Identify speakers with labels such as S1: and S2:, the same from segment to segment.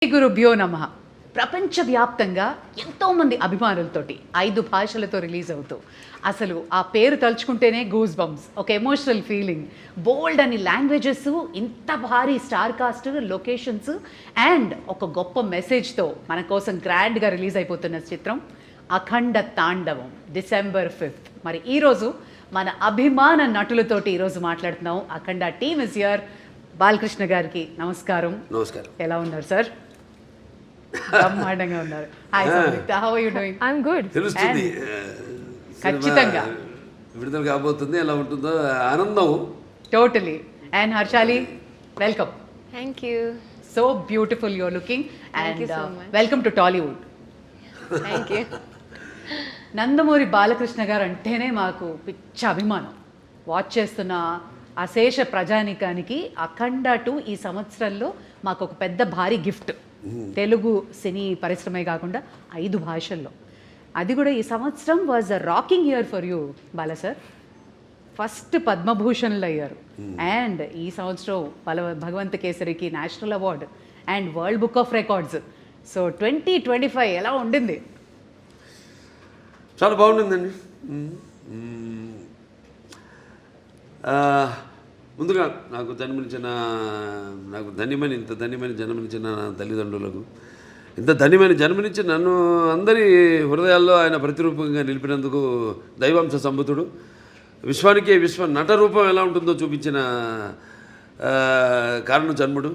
S1: శ్రీ గురుభ్యో నమః. ప్రపంచవ్యాప్తంగా ఎంతోమంది అభిమానులతోటి 5 భాషలతో రిలీజ్ అవుతూ అసలు ఆ పేరు తలుచుకుంటేనే గూస్ బంప్స్, ఒక ఎమోషనల్ ఫీలింగ్, బోల్డ్ అని లాంగ్వేజెస్, ఇంత భారీ స్టార్ కాస్ట్, లొకేషన్స్ అండ్ ఒక గొప్ప మెసేజ్తో మన కోసం గ్రాండ్గా రిలీజ్ అయిపోతున్న చిత్రం అఖండ తాండవం డిసెంబర్ 5th. మరి ఈరోజు మన అభిమాన నటులతోటి ఈరోజు మాట్లాడుతున్నాం. Akhanda team is here. Balakrishna గారికి నమస్కారం.
S2: నమస్కారం.
S1: ఎలా ఉన్నారు సార్? బ్రహ్మాండంగా ఉన్నారు. Hi Samyuktha, how are you doing?
S3: I am good.
S2: తెలుస్తుంది
S1: ఖచ్చితంగా
S2: విడుదల కాబోతుంది, ఎలా ఉంటుందో ఆనందం.
S1: Totally. And Harshali, welcome.
S3: Thank you.
S1: So beautiful you are looking
S3: Thank you
S1: and
S3: so much.
S1: Welcome to Tollywood.
S3: Thank you.
S1: Nandamuri Balakrishna garu అంటేనే మాకు పిచ్చ అభిమానం. వాచ్ చేస్తున్న అశేష ప్రజానికానికి అఖండ 2 ఈ సంవత్సరంలో మాకు ఒక పెద్ద భారీ గిఫ్ట్. తెలుగు సినీ పరిశ్రమే కాకుండా 5 భాషల్లో, అది కూడా ఈ సంవత్సరం was a rocking year for you Bala sir. First పద్మభూషణ్లు అయ్యారు అండ్ ఈ సంవత్సరం భగవంత కేసరికి national award and world book of records. So 2025 ఎలా ఉండింది?
S2: చాలా బాగుండిందండి. ముందుగా నాకు ఇంత ధన్యమైన జన్మనిచ్చిన నా తల్లిదండ్రులకు, ఇంత ధన్యమైన జన్మనిచ్చి నన్ను అందరి హృదయాల్లో ఆయన ప్రతిరూపంగా నిలిపినందుకు దైవాంశ సంభూతుడు, విశ్వానికే విశ్వ నట రూపం ఎలా ఉంటుందో చూపించిన కారణ జన్ముడు,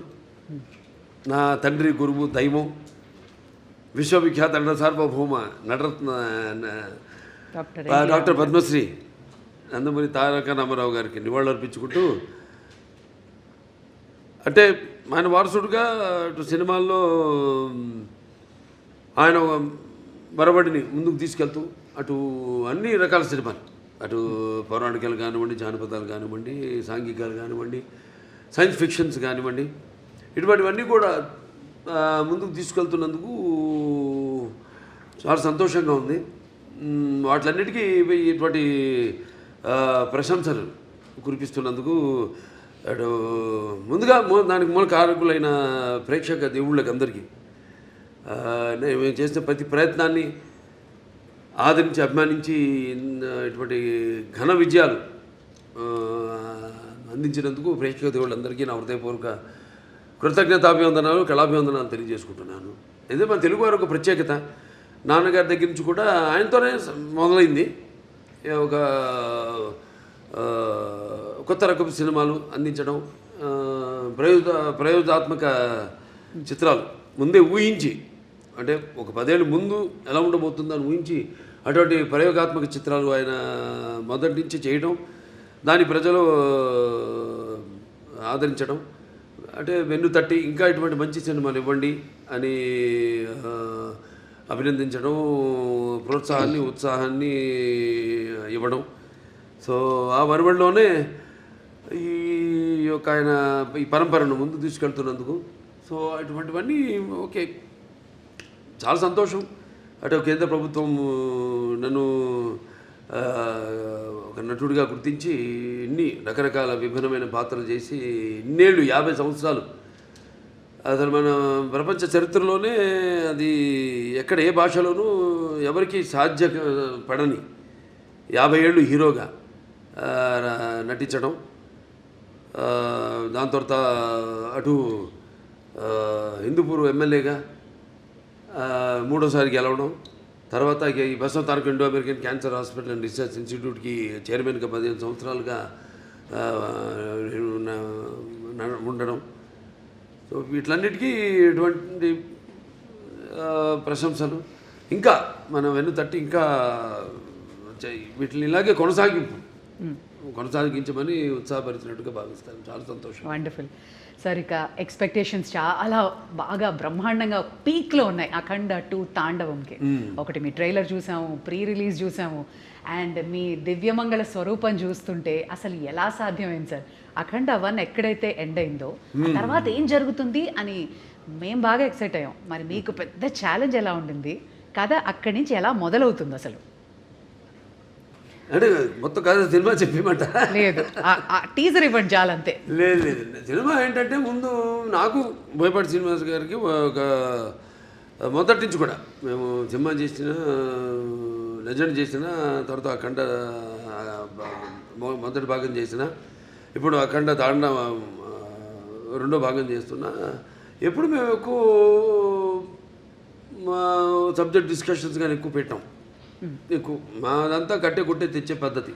S2: నా తండ్రి గురువు దైవం, విశ్వవిఖ్యాత నట సార్వభౌమ నటరత్న డాక్టర్ పద్మశ్రీ నందమూరి తారక రామారావు గారికి నివాళులర్పించుకుంటూ, అంటే ఆయన వారసుడుగా అటు సినిమాల్లో ఆయన మరబడిని ముందుకు తీసుకెళ్తూ, అటు అన్ని రకాల సినిమాలు, అటు పౌరాణికాలు కానివ్వండి, జానపదాలు కానివ్వండి, సాంఘికాలు కానివ్వండి, సైన్స్ ఫిక్షన్స్ కానివ్వండి, ఇటువంటివన్నీ కూడా ముందుకు తీసుకెళ్తున్నందుకు చాలా సంతోషంగా ఉంది. వాటిలన్నిటికీ ఇటువంటి ప్రశంసలు కురిపిస్తున్నందుకు అటు ముందుగా దానికి మూల కారకులైన ప్రేక్షక దేవుళ్ళకి అందరికీ మేము చేసిన ప్రతి ప్రయత్నాన్ని ఆదరించి అభిమానించి ఇటువంటి ఘన విజయాలు అందించినందుకు ప్రేక్షక దేవుళ్ళందరికీ నా హృదయపూర్వక కృతజ్ఞతాభివందనాలు, కళాభివందనాలు తెలియజేసుకుంటున్నాను. ఎందుకంటే మన తెలుగు వారు ఒక ప్రత్యేకత. నాన్నగారి దగ్గర నుంచి కూడా ఆయనతోనే మొదలైంది. ఒక కొత్త రకపు సినిమాలు అందించడం, ప్రయోగాత్మక చిత్రాలు ముందే ఊహించి, అంటే ఒక 10 ఏళ్ళ ముందు ఎలా ఉండబోతుందని ఊహించి అటువంటి ప్రయోగాత్మక చిత్రాలు ఆయన మొదటి నుంచి చేయడం, దాని ప్రజలు ఆదరించడం, అంటే వెన్ను తట్టి ఇంకా ఇటువంటి మంచి సినిమాలు ఇవ్వండి అని అభినందించడం, ప్రోత్సాహాన్ని ఉత్సాహాన్ని ఇవ్వడం. సో ఆ వరవడిలోనే ఈ యొక్క ఆయన ఈ పరంపరను ముందు తీసుకెళ్తున్నందుకు, సో అటువంటివన్నీ ఓకే, చాలా సంతోషం. అటు కేంద్ర ప్రభుత్వం నన్ను ఒక నటుడిగా గుర్తించి ఇన్ని రకరకాల విభిన్నమైన పాత్రలు చేసి ఇన్నేళ్ళు 50 సంవత్సరాలు, అసలు మన ప్రపంచ చరిత్రలోనే అది ఎక్కడ ఏ భాషలోనూ ఎవరికి సాధ్యపడని 50 ఏళ్ళు హీరోగా నటించడం, దాని తర్వాత అటు హిందూపూర్ ఎమ్మెల్యేగా 3వసారి గెలవడం, తర్వాత ఈ Basava Taraka Indo American cancer hospital and research ఇన్స్టిట్యూట్కి చైర్మన్గా 15 సంవత్సరాలుగా ఉండడం. సో వీటిలన్నిటికీ ఎటువంటి ప్రశంసలు, ఇంకా మనం వెన్ను తట్టి ఇంకా వీటిని ఇలాగే కొనసాగించమని ఉత్సాహపరిచినట్టుగా భావిస్తాను. చాలా సంతోషం.
S1: Wonderful sir. ఇక ఎక్స్పెక్టేషన్స్ చాలా బాగా బ్రహ్మాండంగా పీక్లో ఉన్నాయి అఖండ 2 తాండవంకి. ఒకటి మీ ట్రైలర్ చూసాము, ప్రీ రిలీజ్ చూసాము, అండ్ మీ దివ్యమంగళ స్వరూపం చూస్తుంటే అసలు ఎలా సాధ్యమైంది సార్? అఖండ 1 ఎక్కడైతే ఎండ్ అయిందో ఆ తర్వాత ఏం జరుగుతుంది అని మేము బాగా ఎక్సైట్ అయ్యాం. మరి మీకు పెద్ద ఛాలెంజ్ ఎలా ఉండింది? కథ అక్కడి నుంచి ఎలా మొదలవుతుంది అసలు?
S2: అంటే మొత్తం కథ సినిమా చెప్పేయమంటారా?
S1: లేదు, టీజర్ ఇవ్వండి చాలంతే.
S2: లేదు లేదు, సినిమా ఏంటంటే ముందు నాకు బోయపాటి శ్రీనివాస్ గారికి ఒక మొదటి నుంచి కూడా మేము సినిమా చేసిన, లెజెండ్ చేసిన, తర్వాత అఖండ మొదటి భాగం చేసిన, ఇప్పుడు అఖండ తాండ రెండో భాగం చేస్తున్నా. ఎప్పుడు మేము ఎక్కువ మా సబ్జెక్ట్ డిస్కషన్స్ కానీ ఎక్కువ పెట్టాం. ఎక్కువ మాదంతా కట్టే కొట్టే తెచ్చే పద్ధతి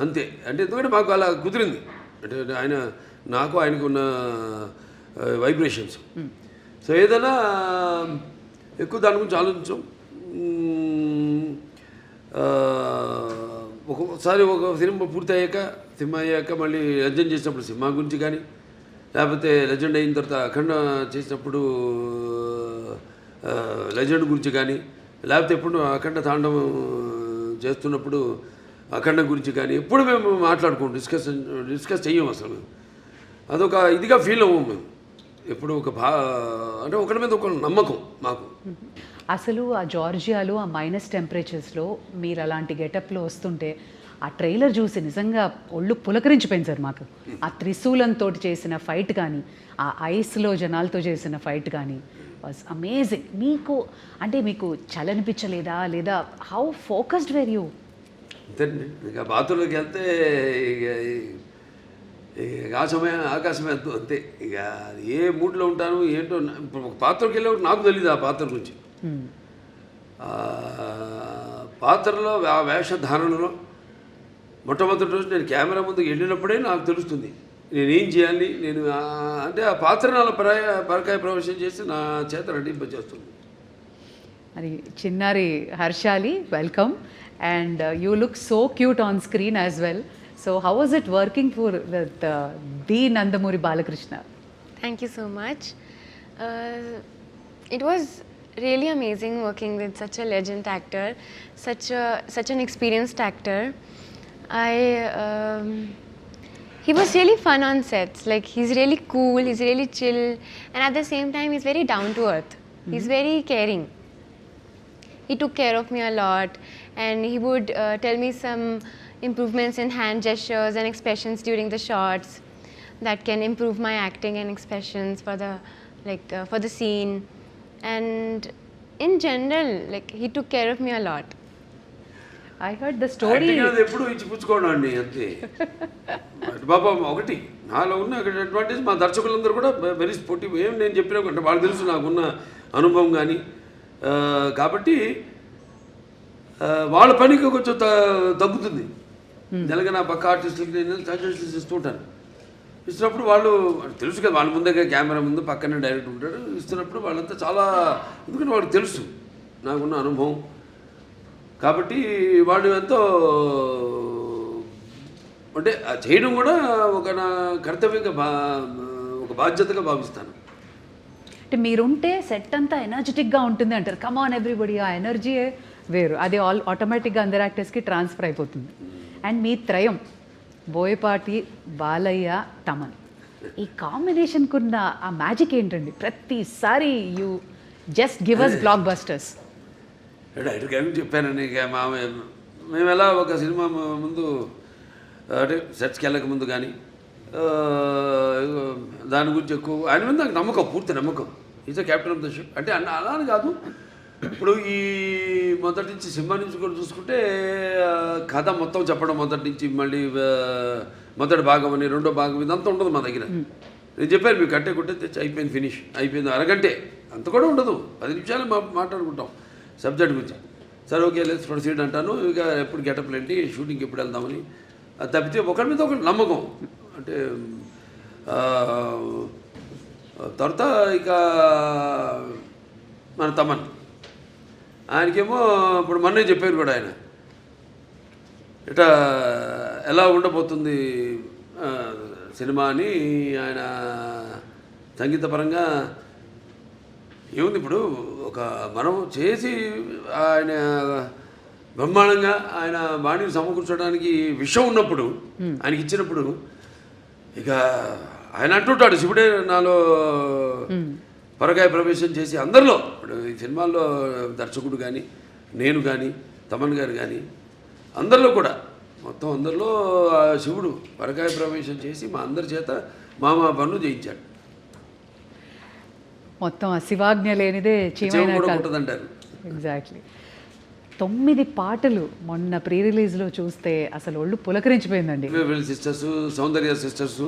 S2: అంతే. అంటే ఎందుకంటే మాకు అలా కుదిరింది, అంటే ఆయన నాకు ఆయనకు ఉన్న వైబ్రేషన్స్. సో ఏదైనా ఎక్కువ దాని గురించి ఆలోచించాం. ఒక్కొక్కసారి ఒక సినిమా పూర్తి అయ్యాక మళ్ళీ లెజెండ్ చేసినప్పుడు సినిమా గురించి కానీ, లేకపోతే లెజెండ్ అయిన తర్వాత అఖండ చేసినప్పుడు లెజెండ్ గురించి కానీ, లేకపోతే ఎప్పుడు అఖండ తాండవం చేస్తున్నప్పుడు అఖండ గురించి కానీ ఎప్పుడు మేము మాట్లాడుకోం, డిస్కస్ చెయ్యం అసలు. అదొక ఇదిగా ఫీల్ అవ్వం మేము ఎప్పుడు. అంటే ఒకరి మీద ఒక నమ్మకం మాకు.
S1: అసలు ఆ జార్జియాలో ఆ మైనస్ టెంపరేచర్స్లో మీరు అలాంటి గెటప్లో వస్తుంటే ఆ ట్రైలర్ చూసి నిజంగా ఒళ్ళు పులకరించిపోయింది సార్ మాకు. ఆ త్రిశూలంతో చేసిన ఫైట్ కానీ, ఆ ఐస్లో జనాలతో చేసిన ఫైట్ కానీ వాజ్ అమేజింగ్. మీకు చలనిపించలేదా, లేదా హౌ ఫోకస్డ్ వేర్ యూ?
S2: అంతేనండి, ఇక బాత్రూంలోకి వెళ్తే ఇక ఆకాశమే అంతే. ఇక ఏ మూడ్లో ఉంటాను ఏంటో. ఇప్పుడు ఒక పాత్రకి వెళ్ళేవాడు నాకు తెలియదు ఆ పాత్ర గురించి. పాత్రలో ఆ వేషధారణలో మొట్టమొదటి రోజు నేను కెమెరా ముందుకు వెళ్ళినప్పుడే నాకు తెలుస్తుంది నేనేం చేయాలి. నేను అంటే ఆ పాత్రను అలా పరకాయ ప్రవేశం చేసి నా చేత నటింపజేస్తుంది.
S1: అది చిన్నారి Harshali, welcome. And you look so cute on screen as well. So how was it working for the Nandamuri Balakrishna?
S3: Thank you so much. It was really amazing working with such a legend actor, such an experienced actor. He was really fun on sets. Like, he's really cool, he's really chill, and at the same time he's very down to earth. He's very caring. He took care of me a lot, and he would tell me some improvements in hand gestures and expressions during the shots that can improve my acting and expressions for the scene. And in general, like, he took care of me a lot.
S1: I heard the story.
S2: ఎప్పుడు ఇచ్చి పుచ్చుకోవడం అండి అంతే. బాబా ఒకటి నాలో ఉన్న advantage, మా దర్శకులందరూ కూడా very sportive. ఏం నేను చెప్పినా అంటే వాళ్ళు తెలుసు నాకున్న అనుభవం కానీ, కాబట్టి వాళ్ళ పనికి కొంచెం తగ్గుతుంది. జనగా నా పక్క ఆర్టిస్టులకి నేను సజెషన్స్ ఇస్తూ ఉంటాను. ఇస్తున్నప్పుడు వాళ్ళు తెలుసు కదా, వాళ్ళ ముందే కెమెరా ముందు పక్కనే డైరెక్ట్ ఉంటాడు. ఇస్తున్నప్పుడు వాళ్ళంతా చాలా, ఎందుకంటే వాళ్ళకి తెలుసు నాకున్న అనుభవం, కాబట్టి వాళ్ళు ఎంతో అంటే చేయడం కూడా ఒక నా కర్తవ్యంగా ఒక బాధ్యతగా భావిస్తాను.
S1: అంటే మీరుంటే సెట్ అంతా ఎనర్జెటిక్గా ఉంటుంది అంటారు. కమాన్ ఎవ్రీబడి, ఆ ఎనర్జీయే వేరు. అది ఆటోమేటిక్గా అందరు యాక్టర్స్కి ట్రాన్స్ఫర్ అయిపోతుంది. అండ్ మీ త్రయం బోయపాటి, బాలయ్య, తమన్, ఈ కాంబినేషన్కున్న ఆ మ్యాజిక్ ఏంటండి? ప్రతిసారి you just give us blockbusters.
S2: డైరెక్ట్గా చెప్పానండి. ఇక మేము ఎలా ఒక సినిమా ముందు అంటే సెట్స్కి వెళ్ళక ముందు కానీ దాని గురించి ఎక్కువ ఆయన మీద నాకు నమ్మకం, పూర్తి నమ్మకం. Is a captain of the ship. అంటే అలా అని కాదు, ఇప్పుడు ఈ మొదటి నుంచి సినిమా నుంచి కూడా చూసుకుంటే కథ మొత్తం చెప్పడం మొదటి నుంచి, మళ్ళీ మొదటి భాగం అని రెండో భాగం ఇదంతా ఉండదు మా దగ్గర. నేను చెప్పాను మీకు కట్టే కొట్టే తెచ్చి అయిపోయింది, ఫినిష్ అయిపోయింది, అరగంటే అంత కూడా ఉండదు, 10 నిమిషాలు మాట్లాడుకుంటాం సబ్జెక్ట్ గురించి. సరే ఓకే లెట్స్ ప్రొసీడ్ అంటాను. ఇక ఎప్పుడు గెటప్లు ఏంటి, షూటింగ్కి ఎప్పుడు వెళ్దామని. అది తప్పితే ఒకరి మీద ఒకటి నమ్మకం. అంటే తర్వాత ఇక మన తమన్, ఆయనకేమో ఇప్పుడు మొన్నే చెప్పారు కూడా, ఆయన ఇట్లా ఎలా ఉండబోతుంది సినిమా అని. ఆయన సంగీతపరంగా ఏముంది, ఇప్పుడు ఒక మనం చేసి ఆయన బ్రహ్మాండంగా ఆయన బాణీని సమకూర్చడానికి విషయం ఉన్నప్పుడు, ఆయనకి ఇచ్చినప్పుడు, ఇక ఆయన అంటుంటాడు శివుడే నాలో పరకాయ ప్రవేశం చేసి అందరిలో. ఇప్పుడు ఈ సినిమాల్లో దర్శకుడు కానీ, నేను కానీ, తమన్ గారు కానీ, అందరిలో కూడా మొత్తం అందరిలో ఆ శివుడు పరకాయ ప్రవేశం చేసి మా అందరి చేత మామా పనులు చేయించాడు.
S1: మొత్తం ఆ శివాజ్ఞ లేనిదే చీమైనా
S2: కూడా
S1: కాదు.
S2: ఉంటుందంటారు.
S1: ఎగ్జాక్ట్లీ. 9 పాటలు మొన్న ప్రీ రిలీజ్లో చూస్తే అసలు ఒళ్ళు పులకరించిపోయిందండి.
S2: వీళ్ళ సిస్టర్స్, సౌందర్య సిస్టర్స్,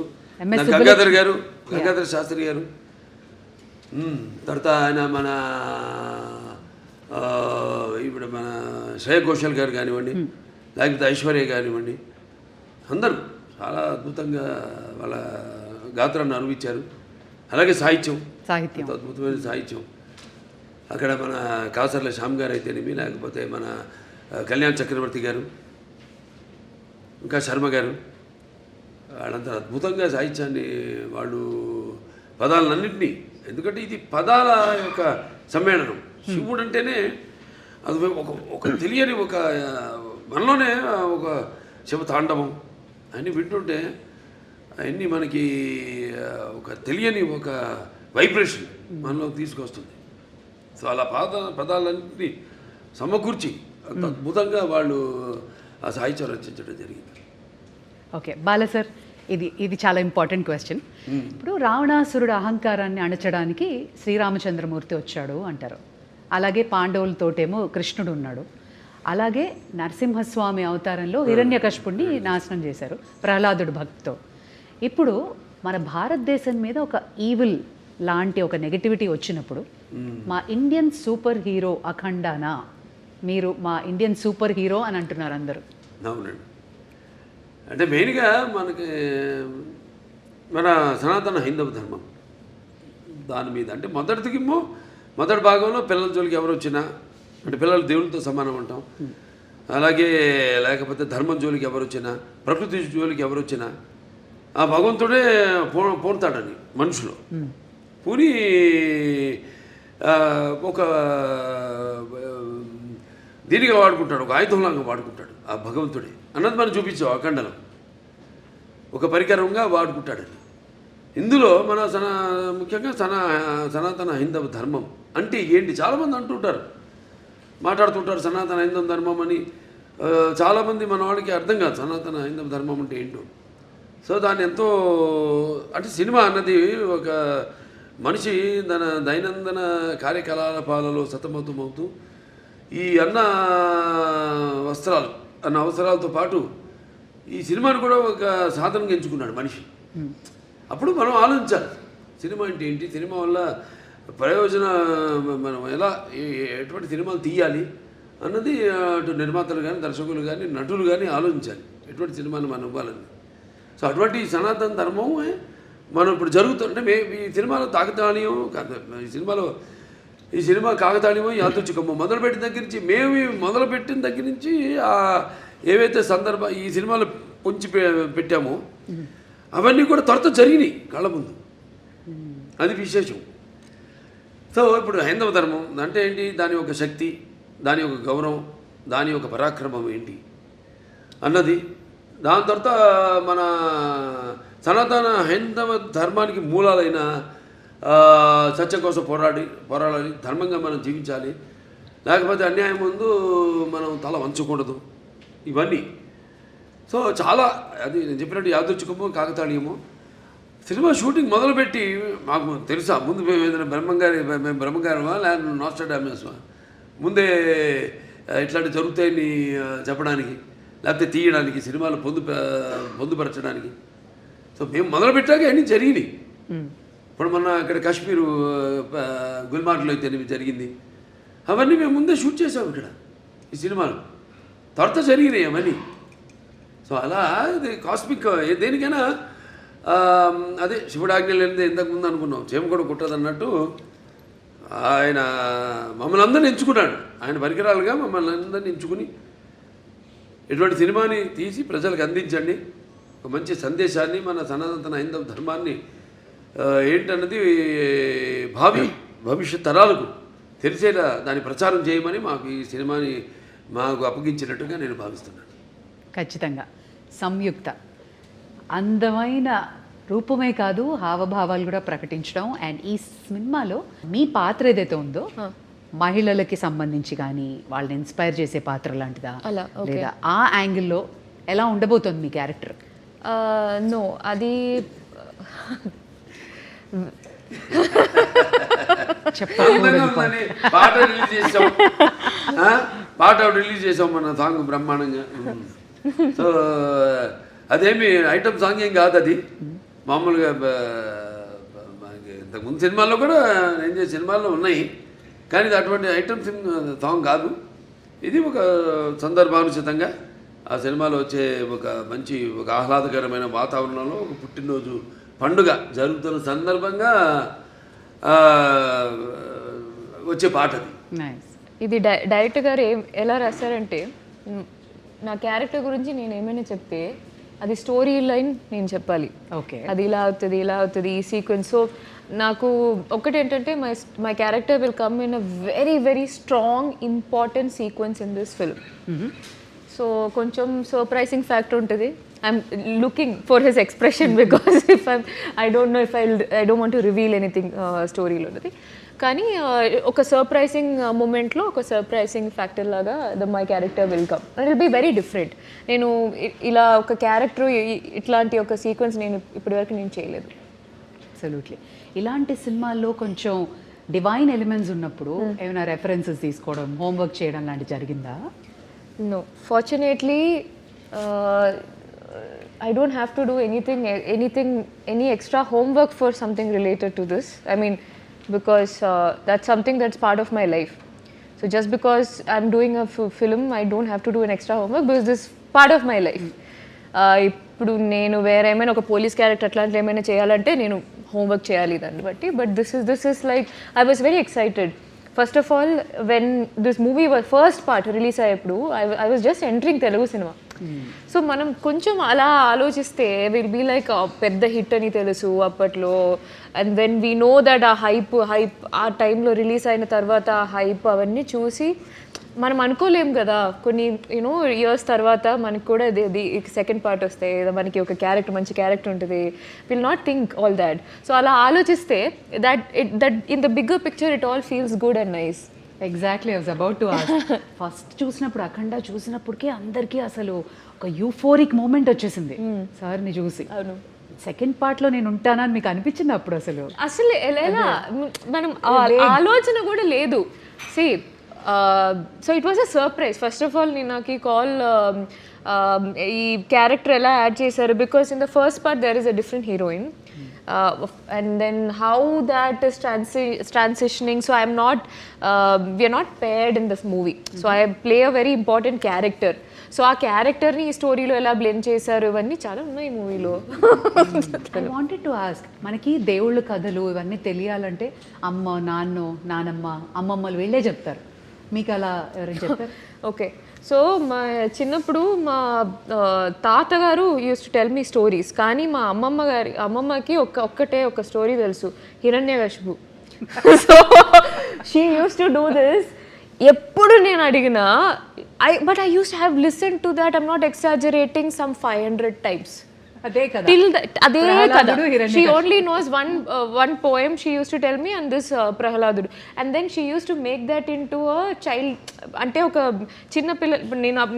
S1: MS
S2: గంగాధర్ గారు, గంగాధర్ శాస్త్రి గారు, తర్వాత ఆయన మన ఇప్పుడు మన శ్రేయ ఘోషల్ గారు కానివ్వండి, లేకపోతే ఐశ్వర్య కానివ్వండి, అందరూ చాలా అద్భుతంగా వాళ్ళ గాత్రాన్ని అనుభవించారు. అలాగే సాహిత్యం అద్భుతమైన సాహిత్యం. అక్కడ మన కాసర్ల శ్యామ్ గారు అయితేనేమి, లేకపోతే మన కళ్యాణ్ చక్రవర్తి గారు, ఇంకా శర్మ గారు, వాళ్ళంతా అద్భుతంగా సాహిత్యాన్ని వాళ్ళు పదాలన్నింటినీ, ఎందుకంటే ఇది పదాల యొక్క సమ్మేళనం. శివుడు అంటేనే అది ఒక తెలియని ఒక మనలోనే ఒక శివతాండవం అన్నీ వింటుంటే అవన్నీ మనకి ఒక తెలియని ఒక వైబ్రేషన్ మనలోకి తీసుకొస్తుంది. సో అలా పదాలన్నింటినీ సమకూర్చి అంత అద్భుతంగా వాళ్ళు ఆ సాహిత్యం రచించడం జరిగింది.
S1: ఓకే బాల సార్, ఇది చాలా ఇంపార్టెంట్ క్వశ్చన్. ఇప్పుడు రావణాసురుడు అహంకారాన్ని అణచడానికి శ్రీరామచంద్రమూర్తి వచ్చాడు అంటారు. అలాగే పాండవులతోటేమో కృష్ణుడు ఉన్నాడు. అలాగే నరసింహస్వామి అవతారంలో హిరణ్యకశిపుణ్ణి నాశనం చేశారు ప్రహ్లాదుడు భక్తితో. ఇప్పుడు మన భారతదేశం మీద ఒక ఈవిల్ లాంటి ఒక నెగటివిటీ వచ్చినప్పుడు మా ఇండియన్ సూపర్ హీరో అఖండానా, మీరు మా ఇండియన్ సూపర్ హీరో అని అంటున్నారు అందరూ.
S2: అవునండి. అంటే మెయిన్గా మనకి మన సనాతన హైందవ ధర్మం దాని మీద, అంటే మొదటి భాగంలో పిల్లల జోలికి ఎవరు వచ్చినా, అంటే పిల్లలు దేవునితో సమానం అంటాం. అలాగే లేకపోతే ధర్మం జోలికి ఎవరు వచ్చినా, ప్రకృతి జోలికి ఎవరు వచ్చినా ఆ భగవంతుడే పూనుతాడని మనుషులు పూని ఒక దీనిగా వాడుకుంటాడు, ఒక ఆయుధంలాగా వాడుకుంటాడు ఆ భగవంతుడే అన్నది మనం చూపించాం. అఖండలో ఒక పరికరంగా వాడుకుంటాడని. ఇందులో మన ముఖ్యంగా సనాతన హైందవ ధర్మం అంటే ఏంటి చాలామంది అంటుంటారు, మాట్లాడుతుంటారు సనాతన హైందవ ధర్మం అని. చాలామంది మన వాళ్ళకి అర్థం కాదు సనాతన హైందవ ధర్మం అంటే ఏంటో. సో దాన్ని ఎంతో, అంటే సినిమా అన్నది ఒక మనిషి తన దైనందిన కార్యకలాపాలలో సతమతమవుతూ ఈ అన్న అవసరాలతో పాటు ఈ సినిమాని కూడా ఒక సాధనంగా ఎంచుకున్నాడు మనిషి. అప్పుడు మనం ఆలోచించాలి సినిమా అంటే ఏంటి, సినిమా వల్ల మనం ఎలా ఎటువంటి సినిమాలు తీయాలి అన్నది అటు నిర్మాతలు కానీ, దర్శకులు కానీ, నటులు కానీ ఆలోచించాలి ఎటువంటి సినిమాలు మనం ఇవ్వాలని. సో అటువంటి సనాతన ధర్మం మనం ఇప్పుడు జరుగుతుంటే ఈ సినిమాలో తాకతాళీయం కాదు, ఈ సినిమా కాకతాళీయమో యాదృచ్ఛికమో మొదలుపెట్టిన దగ్గర నుంచి, మొదలుపెట్టిన దగ్గర నుంచి ఏవైతే ఈ సినిమాలు పొంచి పెట్టామో అవన్నీ కూడా త్వరతో జరిగినాయి కళ్ళ ముందు. అది విశేషం. సో ఇప్పుడు హైందవ ధర్మం అంటే ఏంటి, దాని యొక్క శక్తి, దాని యొక్క గౌరవం, దాని యొక్క పరాక్రమం ఏంటి అన్నది. దాని తర్వాత మన సనాతన హైందవ ధర్మానికి మూలాలైన సత్యం కోసం పోరాడాలి, ధర్మంగా మనం జీవించాలి, లేకపోతే అన్యాయం ముందు మనం తల వంచకూడదు, ఇవన్నీ. సో చాలా అది నేను చెప్పినట్టు యాదృచ్ఛికమో కాకతాళీయమో. సినిమా షూటింగ్ మొదలుపెట్టి మాకు తెలుసా ముందు మేము ఏదైనా బ్రహ్మంగారమా లేకపోతే నాస్ట్రాడామస్మా ముందే ఇట్లాంటి జరుగుతాయని చెప్పడానికి, లేకపోతే తీయడానికి, సినిమాలు పొందుపరచడానికి. సో మేము మొదలుపెట్టాక అన్నీ జరిగినాయి. ఇప్పుడు మొన్న ఇక్కడ కాశ్మీరు గుల్మార్గ్లో అయితే జరిగింది, అవన్నీ మేము ముందే షూట్ చేసాము ఇక్కడ ఈ సినిమాలు, త్వరత జరిగినాయి అవన్నీ. సో అలా ఇది కాస్మిక్ దేనికైనా అదే శివుడాజ్ఞ లేనిదే ఇంతకుముందు అనుకున్నాం చేమ కూడా కుట్టదు అన్నట్టు ఆయన మమ్మల్ని అందరిని ఎంచుకున్నాడు, ఆయన పరికరాలుగా మమ్మల్ని అందరిని ఎంచుకుని ఇటువంటి సినిమాని తీసి ప్రజలకు అందించండి, ఒక మంచి సందేశాన్ని, మన సనాతన హైందవ ధర్మాన్ని ఏంటన్నది భవిష్యత్ తరాలకు తెలిసేలా దాన్ని ప్రచారం చేయమని మాకు ఈ సినిమాని మాకు అప్పగించినట్టుగా నేను భావిస్తున్నాను.
S1: ఖచ్చితంగా సంయుక్త అందమైన రూపమే కాదు హావభావాలు కూడా ప్రకటించడం. అండ్ ఈ సినిమాలో మీ పాత్ర ఏదైతే ఉందో మహిళలకి సంబంధించి కానీ వాళ్ళని ఇన్స్పైర్ చేసే పాత్ర లాంటిదా లేదా ఆ యాంగిల్లో ఎలా ఉండబోతుంది మీ క్యారెక్టర్?
S4: నో అది
S2: అందంగా ఉందని పాట రిలీజ్ చేసాం, పాట రిలీజ్ చేసాం మన సాంగ్ బ్రహ్మాండంగా. సో అదేమి ఐటమ్ సాంగ్ ఏం కాదు, అది మామూలుగా ఇంతకుముందు సినిమాల్లో కూడా నేను చేసిన సినిమాల్లో ఉన్నాయి, కానీ ఇది అటువంటి ఐటమ్ సాంగ్ కాదు. ఇది ఒక సందర్భానుచితంగా ఆ సినిమాలో వచ్చే ఒక ఆహ్లాదకరమైన వాతావరణంలో ఒక పుట్టినరోజు పండుగ జరుగుతున్న సందర్భంగా వచ్చే పాట అది.
S1: నైస్.
S4: ఇది డైరెక్టర్ గారు ఎలా రాశారంటే, నా క్యారెక్టర్ గురించి నేను ఏమైనా చెప్తే అది స్టోరీ లైన్ నేను చెప్పాలి.
S1: ఓకే.
S4: అది ఇలా అవుతుంది ఈ సీక్వెన్స్. సో నాకు ఒకటి ఏంటంటే my character will come in a very very strong important sequence in this film. So కొంచెం సర్ప్రైజింగ్ ఫ్యాక్టర్ ఉంటుంది. I'm looking for his expression because if I don't know if I don't want to reveal anything స్టోరీలో ఉన్నది. కానీ ఒక surprising మూమెంట్లో ఒక surprising factor లాగా my character will come and will be very different. నేను ఇలా ఒక క్యారెక్టర్ ఇట్లాంటి ఒక సీక్వెన్స్ నేను ఇప్పటివరకు నేను చేయలేదు.
S1: అబ్సల్యూట్లీ. ఇలాంటి సినిమాల్లో కొంచెం డివైన్ ఎలిమెంట్స్ ఉన్నప్పుడు ఏమైనా రెఫరెన్సెస్ తీసుకోవడం, హోంవర్క్ చేయడం లాంటి జరిగిందా?
S4: No, fortunately, I don't have to do any extra homework for something related to this. I mean, because that's something that's part of my life. So just because I'm doing a film, I don't have to do an extra homework because this is part of my life. ఇప్పుడు నేను వేరే ఏమైనా ఒక police character అట్లాంటి ఏమైనా చేయాలంటే నేను homework చేయాలి దాన్ని బట్టి. But this is like I was very excited. First of all when this movie first part release అయ్యేప్పుడు I was just entering Telugu cinema. So మనం కొంచెం అలా ఆలోచిస్తే విల్ బీ లైక్ పెద్ద హిట్ అని తెలుసు అప్పట్లో. And when we know that ఆ హైప్ ఆ టైంలో రిలీజ్ అయిన తర్వాత ఆ హైప్ అవన్నీ చూసి మనం అనుకోలేం కదా, కొన్ని యూనో ఇయర్స్ తర్వాత మనకి కూడా సెకండ్ పార్ట్ వస్తే మనకి ఒక క్యారెక్టర్ మంచి క్యారెక్టర్ ఉంటుంది. Will not think all that. So అలా ఆలోచిస్తే that in the bigger picture it all feels good and nice.
S1: Exactly. I was about to ask. First చూసినప్పుడు అఖండ చూసినప్పటికీ అందరికీ అసలు ఒక యూఫోరిక్ మూమెంట్ వచ్చేసింది సార్ని చూసి.
S4: అవును.
S1: సెకండ్ పార్ట్లో నేను ఉంటానని మీకు అనిపించింది అప్పుడు?
S4: అసలు ఎలా మనం ఆలోచన కూడా లేదు. See so it was a surprise. First of all నేను నాకు ఈ కాల్ ఈ క్యారెక్టర్ ఎలా యాడ్ చేశారు, because in the first part there is a different heroine and then how that is transitioning. So I'm not we are not paired in this movie. So I play a very important character. So ఆ క్యారెక్టర్ని ఈ స్టోరీలో ఎలా blend చేశారు ఇవన్నీ చాలా ఉన్నాయి ఈ మూవీలో.
S1: ఐ వాంటెడ్ టు ఆస్క్, మనకి దేవుళ్ళ కథలు ఇవన్నీ తెలియాలంటే అమ్మ, నానమ్మ, అమ్మమ్మలు వీళ్ళే చెప్తారు. మీకు అలా ఎవరైనా చెప్తారు?
S4: ఓకే. సో మా చిన్నప్పుడు మా తాతగారు used to tell me stories. కానీ మా అమ్మమ్మకి ఒక్కటే ఒక స్టోరీ తెలుసు, Hiranyakashipu. So she used to do this. ఎప్పుడు నేను అడిగినా but I used to have listen to that, I'm not exaggerating, some 500 times.
S1: అదే కదా.
S4: అదే కదా. She only knows one poem she used to tell me, and this ప్రహ్లాదుడు. And then she used to make that into a child, అంటే ఒక చిన్న పిల్ల.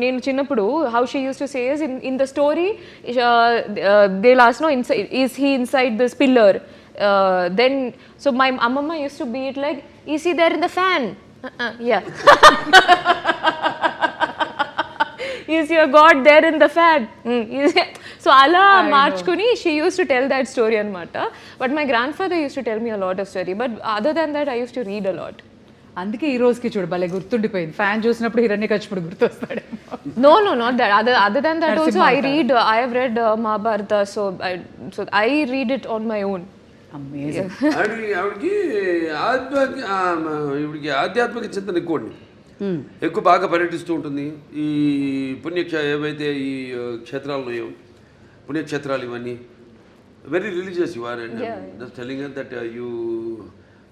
S4: నేను చిన్నప్పుడు how she used to say is in the story they'll ask, no, is he inside this pillar? Then so my amma used to be it like, is he there in the fan? Yeah. Is your God there in the fan? So అలా మార్చుకుని she used to tell that story అనమాట. But my grandfather used to tell me a lot of story. But other than that I used to read a lot.
S1: అందుకే ఈ రోజుకి చూడు భలే గుర్తుండిపోయింది. Fan చూసినప్పుడు హిరణ్యకశిపుడు గుర్తొస్తాడు.
S4: No, not that. Other than that also I have read Mahabharata. So I read it on my own.
S1: Amazing.
S2: ఆవిడకి ఆధ్యాత్మిక చింతన ఎక్కువ బాగా పర్యటిస్తూ ఉంటుంది. ఈ ఏవైతే ఈ క్షేత్రాలు ఉన్నాయో, పుణ్యక్షేత్రాలు ఇవన్నీ very religious you are. And just telling that you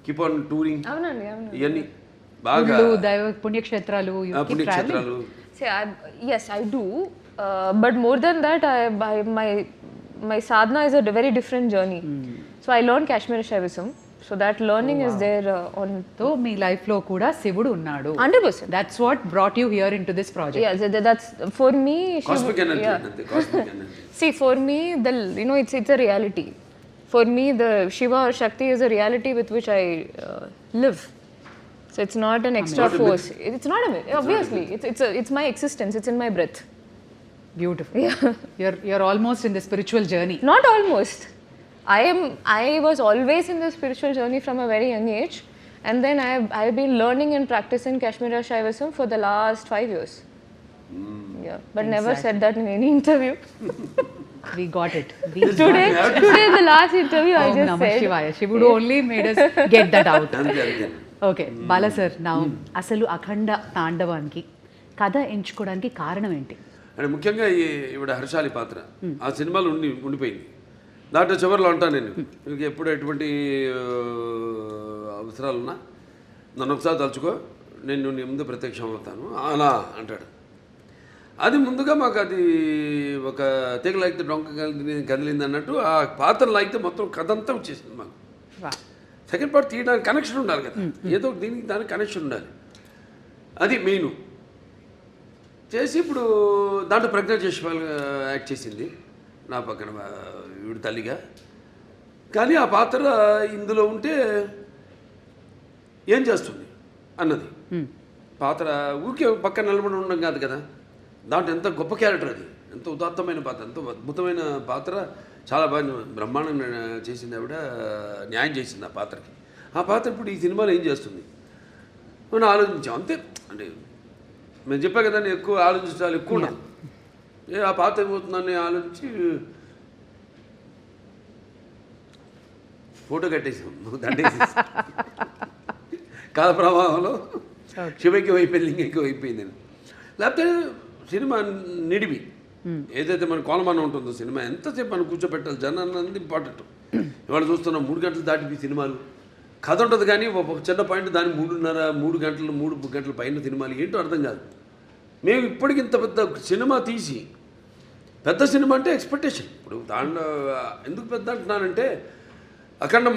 S2: keep on touring.
S4: అవునండి.
S2: ఇవన్నీ బాగా
S1: పుణ్యక్షేత్రాలు.
S4: Yes, I do. But more than that, my sadhana is a very different journey. So I learned Kashmiri Shaivism. So that learning is there on
S1: so మీ లైఫ్లో కూడా శివుడు ఉన్నాడు.
S4: 100%.
S1: That's what brought you here into this project.
S4: Yeah, that's for me.
S2: Cosmic energy అంతే, cosmic energy.
S4: See, for me, it's a reality. For me, the Shiva or Shakti is a reality with which I live. So it's not an extra
S2: Not a
S4: force. It's not a myth. Obviously, it's my existence. It's in my breath.
S1: Beautiful. You're almost in the spiritual journey.
S4: Not almost. I was always in the spiritual journey from a very young age, and then I've been learning and practicing Kashmiri Shaivism for the last 5 years. Yeah, but never said that in any interview.
S1: We got it.
S4: Today, the last interview, I
S1: Om
S4: just
S1: Namah
S4: said.
S1: Shivaya. Shivudu only made us get that out.
S2: అంతే అంతే.
S1: Okay Bala sir, నా అసలు అఖండ తాండవానికి కథ ఎంచుకోవడానికి కారణం ఏంటి?
S2: అంటే ముఖ్యంగా ఈవిడ హర్షాలి పాత్ర ఆ సినిమాలో ఉండిపోయింది. దాంట్లో చివరిలో అంటాను నేను, మీకు ఎప్పుడు ఎటువంటి అవసరాలున్నా నన్ను ఒకసారి తలుచుకో, నేను నీ ముందు ప్రత్యక్షం అవుతాను అలా అంటాడు. అది ముందుగా మాకు అది ఒక తీగ లాగితే డొంక కదిలింది అన్నట్టు ఆ పాత్ర లాగితే మొత్తం కథ అంతా వచ్చేసింది మాకు. సెకండ్ పార్ట్ తీయడానికి కనెక్షన్ ఉండాలి కదా, ఏదో దీనికి దానికి కనెక్షన్ ఉండాలి, అది మెయిన్ చేసి ఇప్పుడు దాంట్లో ప్రజ్ఞా జైస్వాల్ యాక్ట్ చేసింది నా పక్కన వీడి తల్లిగా. కానీ ఆ పాత్ర ఇందులో ఉంటే ఏం చేస్తుంది అన్నది పాత్ర ఊరికే పక్కన నిలబడి ఉండడం కాదు కదా, దాంట్లో ఎంత గొప్ప క్యారెక్టర్ అది, ఎంత ఉదాత్తమైన పాత్ర, ఎంతో అద్భుతమైన పాత్ర, చాలా బాగా బ్రహ్మాండంగా చేసింది ఆవిడ, న్యాయం చేసింది ఆ పాత్రకి. ఆ పాత్ర ఇప్పుడు ఈ సినిమాలో ఏం చేస్తుంది మనం ఆలోచించాం అంతే. అంటే మేము చెప్పా కదా, నేను ఎక్కువ ఆలోచించాలి, ఎక్కువ ఉన్నాను, ఆ పాత్ర ఏమవుతుందని ఆలోచించి ఫోటో కట్టేసాం, దండేసేసి కాల ప్రవాహంలో శివకి అయిపోయింది, లింగకి అయిపోయింది. లేకపోతే సినిమా నిడివి ఏదైతే మన కోలమానం ఉంటుందో సినిమా ఎంతసేపు మనం కూర్చోబెట్టాలి, జనాన్ని అన్నది ఇంపార్టెంట్. ఇవాళ చూస్తున్నాం 3 గంటలు దాటిపోయి సినిమాలు, కథ ఉంటుంది కానీ ఒక చిన్న పాయింట్ దాన్ని 3 గంటల పైన సినిమాలు ఏంటో అర్థం కాదు. మేము ఇప్పటికి ఇంత పెద్ద సినిమా తీసి, పెద్ద సినిమా అంటే ఎక్స్పెక్టేషన్. ఇప్పుడు దాంట్లో ఎందుకు పెద్ద అంటున్నానంటే, అఖండ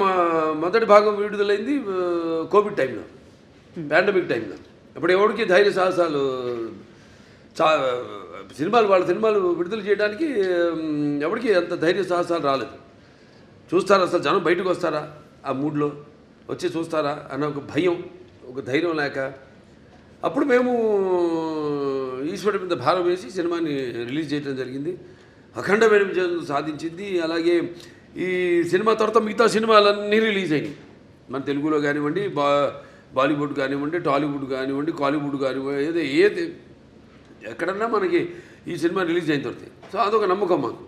S2: మొదటి భాగం విడుదలైంది కోవిడ్ టైంలో, పాండమిక్ టైంలో. ఇప్పుడు ఎవరికి ధైర్య సాహసాలు వాళ్ళ సినిమాలు విడుదల చేయడానికి ఎవరికి అంత ధైర్య సాహసాలు రాలేదు. చూస్తారా అసలు జనం బయటకు వస్తారా, ఆ మూడ్లో వచ్చి చూస్తారా అన్న ఒక భయం, ఒక ధైర్యం లేక, అప్పుడు మేము ఈశ్వరుడి మీద భారం వేసి సినిమాని రిలీజ్ చేయడం జరిగింది. అఖండమైన విజయం సాధించింది. అలాగే ఈ సినిమా తర్వాత మిగతా సినిమాలన్నీ రిలీజ్ అయినాయి, మన తెలుగులో కానివ్వండి, బాలీవుడ్ కానివ్వండి, టాలీవుడ్ కానివ్వండి, కాలీవుడ్ కానివ్వండి, ఏది ఎక్కడన్నా మనకి ఈ సినిమా రిలీజ్ అయిన తర్వాత. సో అదొక నమ్మకం మాకు.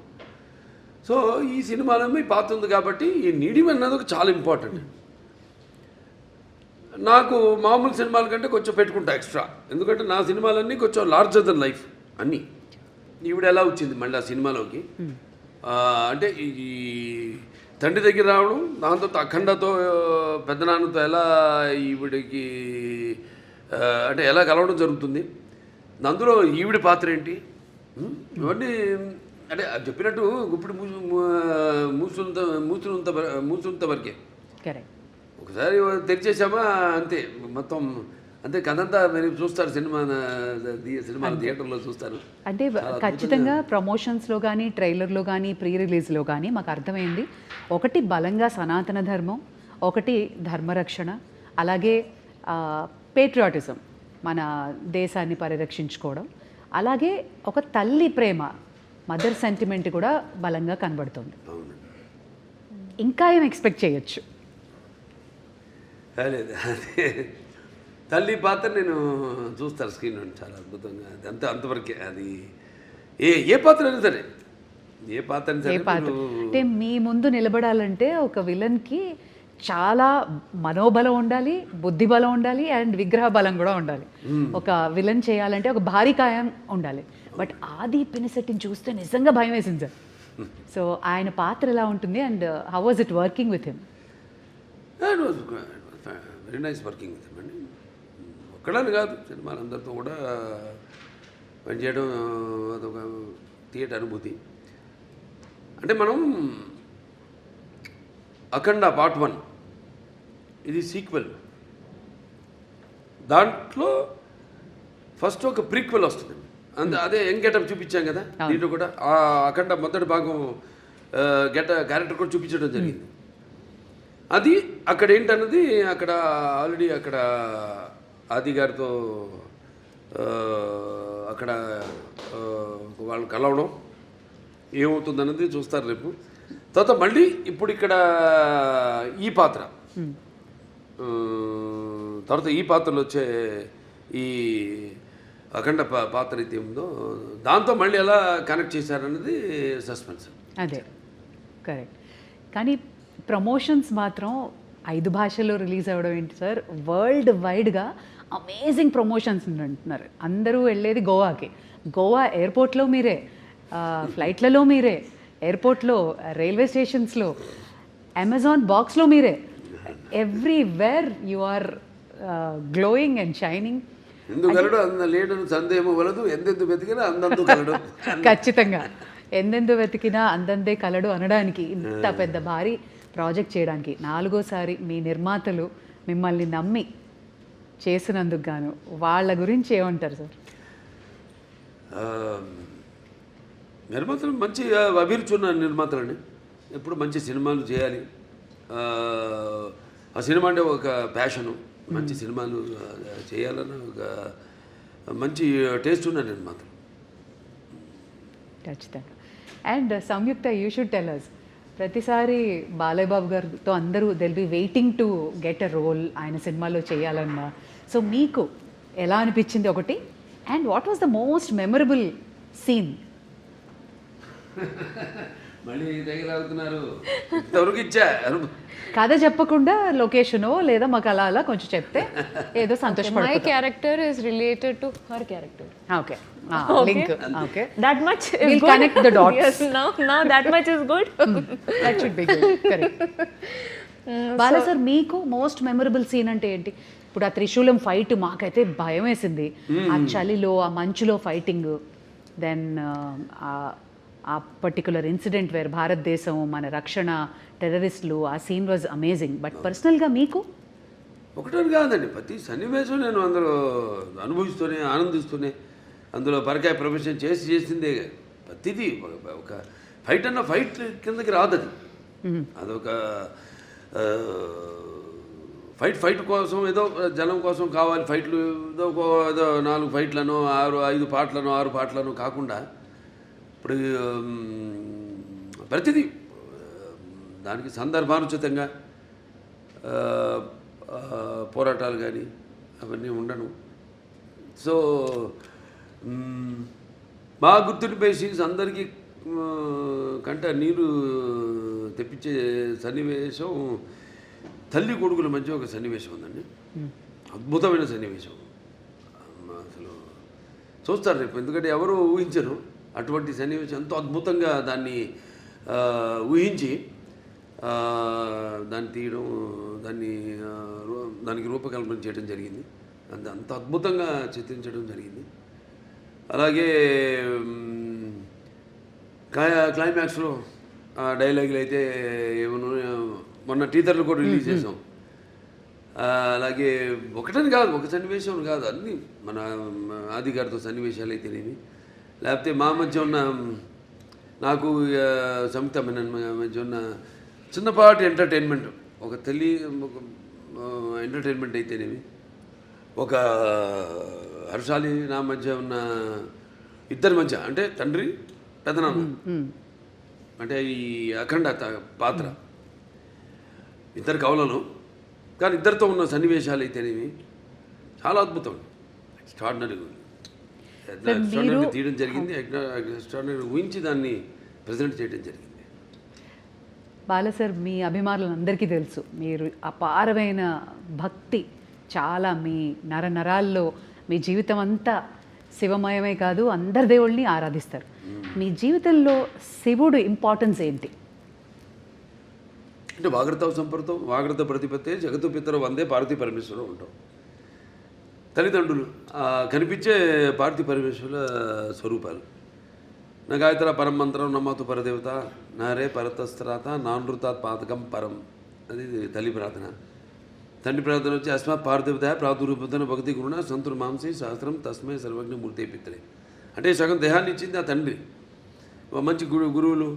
S2: సో ఈ సినిమాలో మీ పాత్ర ఉంది కాబట్టి ఈ నీడిమ్ అన్నది ఒక చాలా ఇంపార్టెంట్. నాకు మామూలు సినిమాల కంటే కొంచెం పెట్టుకుంటా ఎక్స్ట్రా, ఎందుకంటే నా సినిమాలన్నీ కొంచెం లార్జర్ దెన్ లైఫ్ అన్నీ. ఈవిడ ఎలా వచ్చింది మళ్ళీ ఆ సినిమాలోకి అంటే ఈ తండ్రి దగ్గర రావడం, దాంతో అఖండతో పెద్దనాన్నతో ఎలా ఈవిడికి అంటే ఎలా కలవడం జరుగుతుంది, అందులో ఈవిడ పాత్ర ఏంటి, ఇవన్నీ అంటే చెప్పినట్టు ఇప్పుడు మూసుంత వరకే. ఒకసారి తెరిచేసామా అంతే, మొత్తం అంతే కథంతా మీరు చూస్తారు, సినిమా థియేటర్లో చూస్తారు.
S1: అంటే ఖచ్చితంగా ప్రమోషన్స్లో కానీ, ట్రైలర్లో కానీ, ప్రీ రిలీజ్లో కానీ మాకు అర్థమైంది, ఒకటి బలంగా సనాతన ధర్మం, ఒకటి ధర్మరక్షణ, అలాగే పేట్రియాటిజం, మన దేశాన్ని పరిరక్షించుకోవడం, అలాగే ఒక తల్లి ప్రేమ, మదర్ సెంటిమెంట్ కూడా బలంగా కనబడుతుంది. ఇంకా ఏం ఎక్స్పెక్ట్ చేయొచ్చు?
S2: లేదు, అదే తల్లి పాత్ర నేను చూస్తాను స్క్రీన్ నుండి, చాలా అద్భుతంగా, అది అంతవరకే. అది ఏ పాత్ర అయినా సరే, ఏ పాత్ర అయినా సరే,
S1: అంటే మీ ముందు నిలబడాలంటే ఒక విలన్కి చాలా మనోబలం ఉండాలి, బుద్ధిబలం ఉండాలి, అండ్ విగ్రహ బలం కూడా ఉండాలి. ఒక విలన్ చేయాలంటే ఒక భారీ కాయం ఉండాలి. బట్ ఆది పినిశెట్టిని చూస్తే నిజంగా భయం వేసింది సార్. సో ఆయన పాత్ర ఎలా ఉంటుంది, and how was it working with him?
S2: Very nice working with him అండి. ఒక్కడని కాదు, సినిమాలందరితో కూడా పనిచేయడం అదొక థియేటర్ అనుభూతి. అంటే మనం అఖండ పార్ట్ 1 ఇది సీక్వెల్. దాంట్లో ఫస్ట్ ఒక ప్రీక్వెల్ వస్తుంది, అదే యంగ్ గెటప్ చూపించాం కదా దీంట్లో కూడా. అఖండ మొదటి భాగం క్యారెక్టర్ కూడా చూపించడం జరిగింది. అది అక్కడ ఏంటన్నది అక్కడ ఆల్రెడీ అక్కడ ఆది గారితో అక్కడ వాళ్ళు కలవడం ఏమవుతుందన్నది చూస్తారు రేపు. తర్వాత మళ్ళీ ఇప్పుడు ఇక్కడ ఈ పాత్ర, తర్వాత ఈ పాత్రలో వచ్చే ఈ అఖండ పాత్ర అయితే ఉందో దాంతో మళ్ళీ ఎలా కనెక్ట్ చేశారన్నది సస్పెన్స్.
S1: అదే కరెక్ట్. కానీ ప్రమోషన్స్ మాత్రం 5 భాషల్లో రిలీజ్ అవ్వడం ఏంటి సార్, వరల్డ్ వైడ్గా అమేజింగ్ ప్రమోషన్స్ అంటున్నారు. అందరూ వెళ్ళేది గోవాకి, గోవా ఎయిర్పోర్ట్లో మీరే, ఫ్లైట్లలో మీరే, ఎయిర్పోర్ట్లో, రైల్వే స్టేషన్స్లో, అమెజాన్ బాక్స్లో మీరే, everywhere you are glowing and shining.
S2: ఎందుకలడు అంద లేడను సందేహము వలదు, ఎందెందు వెతికినా అందందు కలడు.
S1: ఖచ్చితంగా ఎందెందు వెతికినా అందందే కలడు అనడానికి, ఇంత పెద్ద భారీ ప్రాజెక్ట్ చేయడానికి 4వ సారి మీ నిర్మాతలు మిమ్మల్ని నమ్మి చేసినందుకు గాను వాళ్ళ గురించి ఏమంటారు సార్?
S2: నిర్మాతలు మంచి అభిరుచి ఉన్న నిర్మాతలండి, ఎప్పుడు మంచి సినిమాలు చేయాలి. ఆ సినిమా అంటే ఒక ప్యాషను, మంచి సినిమాలు చేయాలన్న ఒక మంచి టేస్ట్ ఉన్న నిర్మాతలు.
S1: ఖచ్చితంగా. And Samyuktha, you should tell us, ప్రతిసారి బాలయ్య బాబు గారితో అందరూ they'll be waiting to get a role ఆయన సినిమాలో చేయాలన్నా. సో మీకు ఎలా అనిపించింది ఒకటి, and what was the most memorable scene?
S2: మళ్ళీ తగిలాగుతున్నారు, ఇంతవరకు ఇచ్చా
S1: కథ చెప్పకుండా లొకేషనో లేదా మాకు అలా అలా కొంచెం చెప్తే ఏదో
S4: My
S1: సంతోషపడుతుంది.
S4: character is related to her character.
S1: Okay, link. Okay,
S4: That much is
S1: We'll
S4: good.
S1: connect the dots.
S4: Yes, now that much is good.
S1: That should be good. Correct. Bala sir, మీకు మోస్ట్ మెమరబుల్ సీన్ అంటే ఏంటి? ఇప్పుడు ఆ త్రిశూలం fight మాకైతే భయం వేసింది, ఆ చలిలో ఆ మంచులో ఫైటింగ్, దెన్ ఆ పర్టికులర్ ఇన్సిడెంట్ వేర్ భారతదేశం మన రక్షణ, టెర్రరిస్టులు, ఆ సీన్ వాజ్ అమేజింగ్. బట్ పర్సనల్గా మీకు?
S2: ఒకటని కాదండి, ప్రతి సన్నివేశం నేను అందులో అనుభవిస్తూనే ఆనందిస్తూనే అందులో పరకాయ ప్రొఫెషన్ చేసిందే. ప్రతిదీ ఒక ఫైట్ అన్న ఫైట్ కిందకి రాదు అది. అదొక ఫైట్ కోసం ఏదో జనం కోసం కావాలి ఫైట్లు, ఏదో 4 ఫైట్లను 5 పాటలను 6 పాటలను కాకుండా ఇప్పుడు ప్రతిదీ దానికి సందర్భానుచితంగా పోరాటాలు కానీ అవన్నీ ఉండను. సో బాగా గుర్తుండిపోయే సీన్స్, అందరికీ కంట నీరు తెప్పించే సన్నివేశం తల్లి కొడుకుల మధ్య ఒక సన్నివేశం ఉందండి, అద్భుతమైన సన్నివేశం. అసలు చూస్తారు రేపు, ఎందుకంటే ఎవరు ఊహించరు అటువంటి సన్నివేశం. ఎంతో అద్భుతంగా దాన్ని ఊహించి దాన్ని తీయడం, దానికి రూపకల్పన చేయడం జరిగింది. అంత అద్భుతంగా చిత్రించడం జరిగింది. అలాగే క్లైమాక్స్లో డైలాగులు అయితే ఏమన్నా మొన్న టీజర్లు కూడా రిలీజ్ చేసాం. అలాగే ఒకటని కాదు, ఒక సన్నివేశం కాదు, అన్నీ మన ఆది గారితో సన్నివేశాలు అయితేనేవి, లేకపోతే మా మధ్య ఉన్న నాకు సంయుక్త మధ్య ఉన్న చిన్నపాటి ఎంటర్టైన్మెంట్, ఒక ఎంటర్టైన్మెంట్ అయితేనేవి, ఒక హర్షాలి నా మధ్య ఉన్న ఇద్దరి మధ్య, అంటే తండ్రి పెదనాన్న, అంటే ఈ అఖండ పాత్ర ఇద్దరు కవలను, కానీ ఇద్దరితో ఉన్న సన్నివేశాలు అయితేనేవి చాలా అద్భుతం, ఎక్స్ట్రాడినరీ తీయడం జరిగింది. ఎక్స్ట్రాడినరీ ఊహించి దాన్ని ప్రజెంట్ చేయడం జరిగింది.
S1: బాలా సార్, మీ అభిమానులందరికీ తెలుసు మీరు అపారమైన భక్తి, చాలా మీ నరాల్లో మీ జీవితం అంతా శివమయమే కాదు, అందరి దేవుళ్ళని ఆరాధిస్తారు. మీ జీవితంలో శివుడు ఇంపార్టెన్స్ ఏంటి?
S2: అంటే వాగ్రత సంపర్తం, వాగ్రత ప్రతిపత్తే జగత్తు పితరు వందే పార్వతీ పరమేశ్వరం ఉంటాం. తల్లిదండ్రులు కనిపించే పార్వతీ పరమేశ్వరుల స్వరూపాలు. నా గాయత్ర పరం మంత్రం నమ్మతు పరదేవత నారే పరతస్త్రాత నానృతాత్ పాతకం పరం, అది తల్లి ప్రార్థన. తండ్రి ప్రార్థన వచ్చి అస్మాత్ పార్థివత ప్రాదురూపతన భక్తి గురుణ సంతుర్ మాంసి శాస్త్రం తస్మై సర్వజ్ఞ మూర్తి పిత్తలే. అంటే సగం దేహాన్ని ఇచ్చింది ఆ తండ్రి. మంచి గురువులు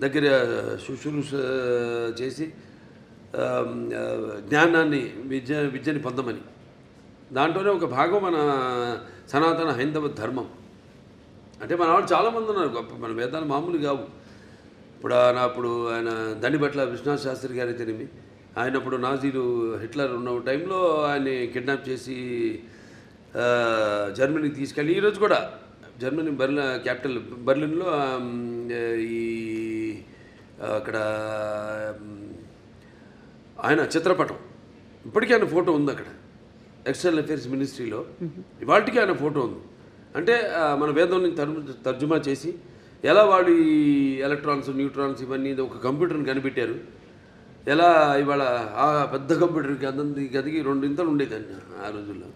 S2: దగ్గర శుశ్రూష చేసి జ్ఞానాన్ని విద్యని పొందమని. దాంట్లోనే ఒక భాగం మన సనాతన హైందవ ధర్మం. అంటే మన వాళ్ళు చాలామంది ఉన్నారు గొప్ప, మన వేదాలు మామూలు కావు. అప్పుడు ఆయన దండిబట్ల విశ్వనాథ్ శాస్త్రి గారు అయితేనేమి, ఆయనప్పుడు నాజీలు హిట్లర్ ఉన్న టైంలో ఆయన్ని కిడ్నాప్ చేసి జర్మనీకి తీసుకెళ్ళి, ఈరోజు కూడా జర్మనీ క్యాపిటల్ బర్లిన్లో ఈ అక్కడ ఆయన చిత్రపటం ఇప్పటికీ ఆయన ఫోటో ఉంది అక్కడ ఎక్స్టర్నల్ అఫేర్స్ మినిస్ట్రీలో. ఇవాళకి ఆయన ఫోటో ఉంది. అంటే మన వేదాన్ని తర్జుమా చేసి ఎలా వాళ్ళు ఈ ఎలక్ట్రాన్స్ న్యూట్రాన్స్ ఇవన్నీ ఒక కంప్యూటర్ని కనిపెట్టారు, ఎలా ఇవాళ ఆ పెద్ద కంప్యూటర్కి అందంది గదికి 2 ఇంతలు ఉండేదాన్ని ఆ రోజుల్లో.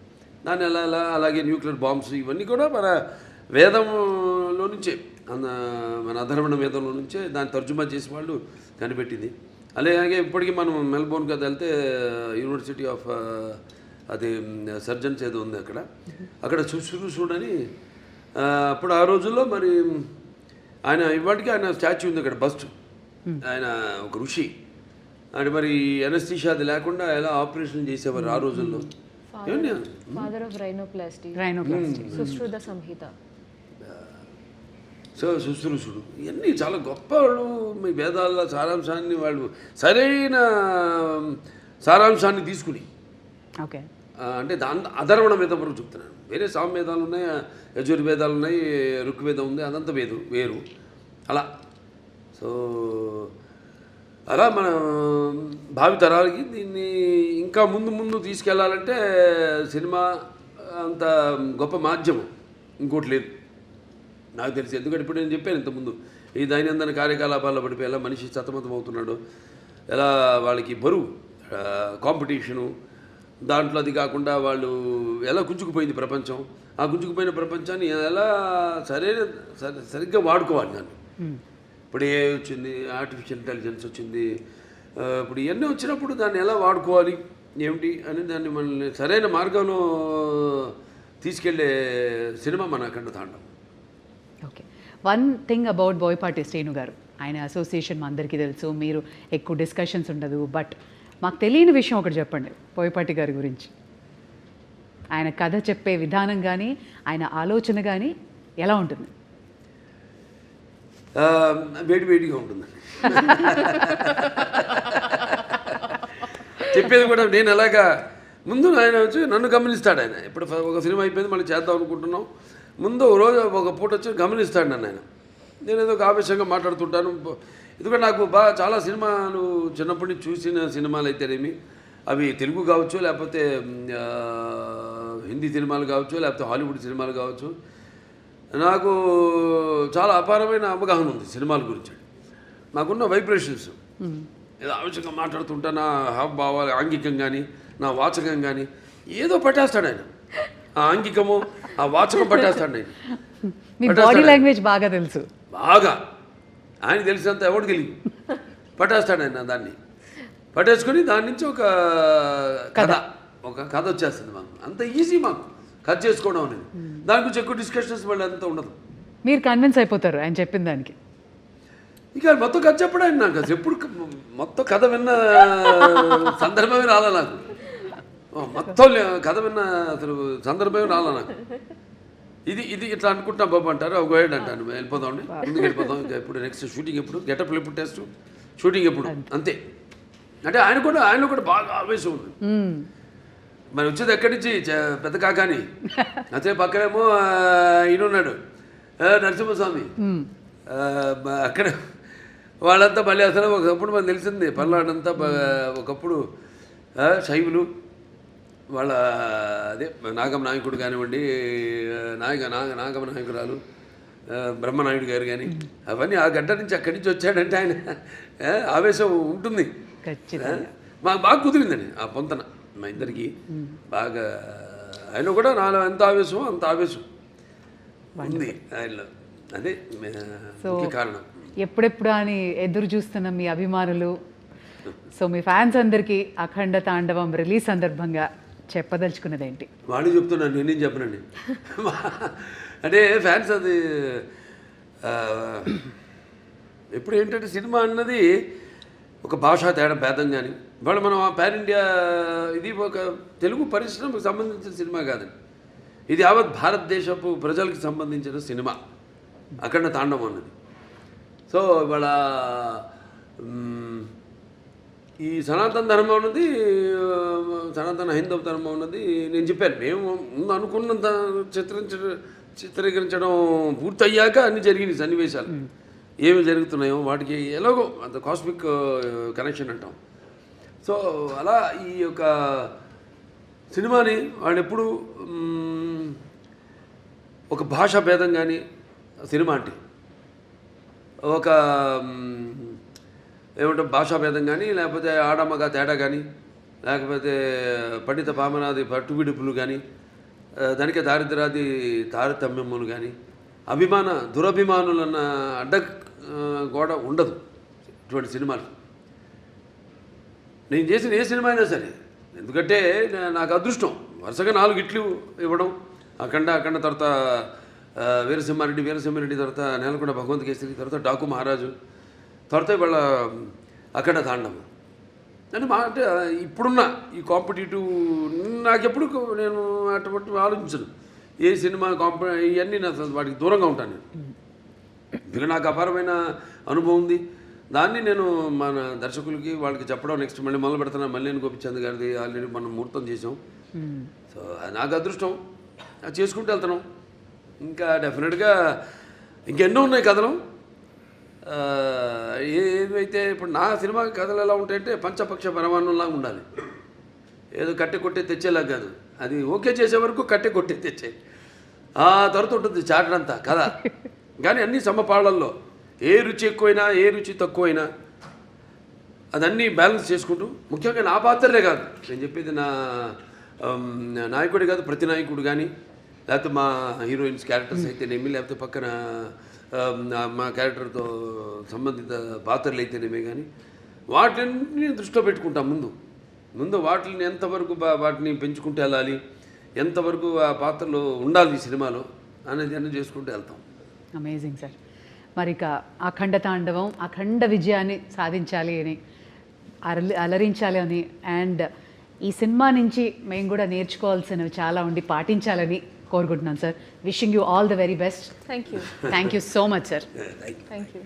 S2: దాన్ని ఎలా అలాగే న్యూక్లియర్ బాంబ్స్ ఇవన్నీ కూడా మన వేదంలో నుంచే, మన అధర్వణ వేదంలో నుంచే దాన్ని తర్జుమా చేసి వాళ్ళు కనిపెట్టింది. అలాగే ఇప్పటికీ మనం మెల్బోర్న్ కదా వెళ్తే యూనివర్సిటీ ఆఫ్ అది సర్జన్స్ ఏదో ఉంది అక్కడ శుశ్రూషుడని అప్పుడు ఆ రోజుల్లో మరి ఆయన ఇవాటికి ఆయన స్టాచ్యూ ఉంది అక్కడ, బస్ట్. ఆయన ఒక ఋషి. అంటే మరి ఎనస్థీషియా అది లేకుండా ఎలా ఆపరేషన్ చేసేవారు ఆ రోజుల్లో.
S4: Father of rhinoplasty, Sushruta Samhita.
S2: So శుశ్రూషుడు ఇవన్నీ చాలా గొప్ప వాళ్ళు. మీ వేదాల సారాంశాన్ని వాళ్ళు సరైన సారాంశాన్ని తీసుకుని,
S1: ఓకే,
S2: అంటే అధర్వణ వేదం వరకు చెప్తున్నాను. వేరే సామవేదాలు ఉన్నాయి, యజుర్వేదాలు ఉన్నాయి, ఋగ్వేదం ఉంది, అదంతా వేరు అలా. సో అలా మన భావి తరాలకి దీన్ని ఇంకా ముందు తీసుకెళ్లాలంటే సినిమా అంత గొప్ప మాధ్యమం ఇంకోటి లేదు నాకు తెలిసి. ఎందుకంటే ఇప్పుడు నేను చెప్పాను ఇంతకుముందు, ఈ దైనందిన కార్యకలాపాల్లో పడిపోయి ఎలా మనిషి సతమతం అవుతున్నాడు, ఎలా వాళ్ళకి బరువు కాంపిటీషను, దాంట్లో అది కాకుండా వాళ్ళు ఎలా గుంజుకుపోయింది ప్రపంచం. ఆ గుంజుకుపోయిన ప్రపంచాన్ని ఎలా సరిగ్గా వాడుకోవాలి దాన్ని. ఇప్పుడు ఏ వచ్చింది, ఆర్టిఫిషియల్ ఇంటెలిజెన్స్ వచ్చింది, ఇప్పుడు ఇవన్నీ వచ్చినప్పుడు దాన్ని ఎలా వాడుకోవాలి ఏమిటి అని దాన్ని మనల్ని సరైన మార్గంలో తీసుకెళ్లే సినిమా మన అఖండ తాండవం.
S1: Okay, one thing about Boyapati Srinu గారు, ఆయన అసోసియేషన్ మా అందరికీ తెలుసు, మీరు ఎక్కువ డిస్కషన్స్ ఉండదు, బట్ మాకు తెలియని విషయం ఒకటి చెప్పండి బోయపాటి గారి గురించి. ఆయన కథ చెప్పే విధానం కానీ ఆయన ఆలోచన కానీ ఎలా ఉంటుంది?
S2: వేడిగా ఉంటుందండి. చెప్పేది కూడా నేను ఎలాగా ముందు ఆయన వచ్చి నన్ను గమనిస్తాడు. ఆయన ఇప్పుడు ఒక సినిమా అయిపోయింది మళ్ళీ చేద్దాం అనుకుంటున్నాం, ముందు రోజు ఒక పూట వచ్చి గమనిస్తాడు నన్ను ఆయన. నేను ఏదో ఒక ఆవేశంగా మాట్లాడుతుంటాను. ఎందుకంటే నాకు చాలా సినిమాలు చిన్నప్పటి నుంచి చూసిన సినిమాలు అయితేనేమి, అవి తెలుగు కావచ్చు, లేకపోతే హిందీ సినిమాలు కావచ్చు, లేకపోతే హాలీవుడ్ సినిమాలు కావచ్చు, నాకు చాలా అపారమైన అవగాహన ఉంది సినిమాల గురించి. నాకున్న వైబ్రేషన్స్ ఏదో ఆవేశంగా మాట్లాడుతుంటా, నా హావభావాలు ఆంగికం కానీ నా వాచకం కానీ ఏదో పట్టేస్తాడు ఆయన. ఆ ఆంగికము ఆ వాచకం పట్టేస్తాడు ఆయన.
S1: మీ బాడీ లాంగ్వేజ్ బాగా తెలుసు,
S2: బాగా ఆయన తెలిసినంత ఎవరికి తెలియదు. పట్టేస్తాడు ఆయన దాన్ని, పట్టేసుకొని దాని నుంచి ఒక కథ వచ్చేస్తుంది మాకు. అంత ఈజీ మాకు కథ చేసుకోవడం అనేది. దాని గురించి ఎక్కువ డిస్కషన్స్ మళ్ళీ అంతా ఉండదు.
S1: మీరు కన్విన్స్ అయిపోతారు ఆయన చెప్పిన దానికి.
S2: ఇక మొత్తం కథ చెప్పడం ఆయన నాకు అసలు ఎప్పుడు మొత్తం కథ విన్న సందర్భమే రాలా నాకు. మొత్తం కథ విన్న అసలు సందర్భమే రాలా నాకు. ఇది ఇట్లా అనుకుంటున్నా బాబు అంటారు, ఒక వేడు అంటాను, వెళ్ళిపోతామండి ముందుకు వెళ్ళిపోతాం. ఇంకా ఎప్పుడు నెక్స్ట్ షూటింగ్ ఎప్పుడు, గెటప్లు ఎప్పుడు, టెస్ట్ షూటింగ్ ఎప్పుడు, అంతే. అంటే ఆయనలో కూడా బాగా ఆవేశం ఉంది. మరి వచ్చేది ఎక్కడి నుంచి, పెద్ద కాకాని. అదే పక్కనేమో ఈయనున్నాడు నరసింహస్వామి, అక్కడ వాళ్ళంతా మళ్ళీ అసలు ఒకప్పుడు మనకు తెలిసింది పల్నాడంతా ఒకప్పుడు శైవులు, వాళ్ళ అదే నాగమ నాయకుడు కానివ్వండి, నాగమ నాయకురాలు బ్రహ్మనాయుడు గారు కానీ, అవన్నీ ఆ గడ్డ నుంచి అక్కడి నుంచి వచ్చాడంటే ఆయన ఆవేశం ఉంటుంది. మాకు బాగా కుదిరిందండి ఆ పొంతన మా ఇద్దరికి బాగా. ఆయన కూడా నాలో ఎంత ఆవేశమో అంత ఆవేశం ఉంది ఆయనలో. అదే ముఖ్య కారణం.
S1: ఎప్పుడెప్పుడు అని ఎదురు చూస్తున్న మీ అభిమానులు సో మీ ఫ్యాన్స్ అందరికీ అఖండ తాండవం రిలీజ్ సందర్భంగా చెప్పదలుచుకున్నది ఏంటి?
S2: వాడిని చెప్తున్నాను, నేనేం చెప్పనండి. అంటే ఫ్యాన్స్ అది ఎప్పుడు ఏంటంటే సినిమా అన్నది ఒక భాషా తేడా భేదం కానీ ఇవాళ మనం ఆ పాన్ ఇండియా ఇది ఒక తెలుగు పరిశ్రమకు సంబంధించిన సినిమా కాదండి, ఇది యావత్ భారతదేశపు ప్రజలకు సంబంధించిన సినిమా అఖండ తాండవం అన్నది. సో ఇవాళ ఈ సనాతన ధర్మం ఉన్నది, సనాతన హైందవ ధర్మం ఉన్నది నేను చెప్పాను. మేము ముందు అనుకున్నంత చిత్రీకరించడం పూర్తయ్యాక అన్ని జరిగినాయి సన్నివేశాలు ఏమి జరుగుతున్నాయో వాటికి ఎలాగో అంత కాస్మిక్ కనెక్షన్ అంటాం. సో అలా ఈ యొక్క సినిమాని వాళ్ళు ఎప్పుడు ఒక భాషా భేదం కానీ సినిమా అంటే ఒక ఏమంటాం భాషా భేదం కానీ లేకపోతే ఆడమ్మగా తేడా కానీ లేకపోతే పండిత పామనాది పట్టువిడుపులు కానీ దానికే దారిద్రాది తారతమ్యములు కానీ దురభిమానులన్న అడ్డ గోడ ఉండదు ఇటువంటి సినిమాలు. నేను చేసిన ఏ సినిమా అయినా సరే, ఎందుకంటే నాకు అదృష్టం వరుసగా 4 హిట్లు ఇవ్వడం, అఖండ తర్వాత వీరసింహారెడ్డి తర్వాత నేలకొండ భగవంత్ కేసరి, తర్వాత డాకు మహారాజు, తర్వాత ఇవాళ అఖండ తాండవం. అంటే ఇప్పుడున్న ఈ కాంపిటేటివ్ నాకెప్పుడు నేను అటువంటి ఆలోచించను. ఏ సినిమా ఇవన్నీ నా వాటికి దూరంగా ఉంటాను నేను. ఎందుకంటే నాకు అపారమైన అనుభవం ఉంది. దాన్ని నేను మన దర్శకులకి వాళ్ళకి చెప్పడం, నెక్స్ట్ మళ్ళీ మొదలు పెడుతున్నా. మల్లేని గోపిచంద్ గారిది ఆల్రెడీ మనం ముహూర్తం చేసాం. సో నాకు అదృష్టం, అది చేసుకుంటూ వెళ్తున్నాం. ఇంకా డెఫినెట్గా ఇంకెన్నో ఉన్నాయి కథలు. ఏదైతే ఇప్పుడు నా సినిమా కథలు ఎలా ఉంటాయంటే పంచపక్ష పరమాన్నంలాగా ఉండాలి. ఏదో కట్టె కొట్టే తెచ్చేలా కాదు, అది ఓకే చేసే వరకు కట్టె కొట్టే తెచ్చే ఆ తర్వాత ఉంటుంది చాటంతా కథ. కానీ అన్ని సమపాళ్ళల్లో ఏ రుచి ఎక్కువైనా ఏ రుచి తక్కువైనా అదన్నీ బ్యాలెన్స్ చేసుకుంటూ, ముఖ్యంగా నా పాత్రలే కాదు నేను చెప్పేది, నా నాయకుడే కాదు ప్రతి నాయకుడు కానీ, లేకపోతే మా హీరోయిన్స్ క్యారెక్టర్స్ అయితేనేమి, లేకపోతే పక్కన మా క్యారెక్టర్తో సంబంధిత పాత్రలు అయితేనేమే కానీ వాటిని దృష్టిలో పెట్టుకుంటాం. ముందు వాటిని ఎంతవరకు వాటిని పెంచుకుంటూ వెళ్ళాలి, ఎంతవరకు ఆ పాత్రలు ఉండాలి ఈ సినిమాలో అనేది అన్నీ చేసుకుంటూ వెళ్తాం.
S1: Amazing sir. మరి ఇక అఖండ తాండవం అఖండ విజయాన్ని సాధించాలి అని, అలరించాలి అని, అండ్ ఈ సినిమా నుంచి మేము కూడా నేర్చుకోవాల్సినవి చాలా ఉండి పాటించాలని కోరుకుంటున్నాను sir. Wishing you all the very best.
S4: Thank you.
S1: Thank you so much sir.
S4: Thank you.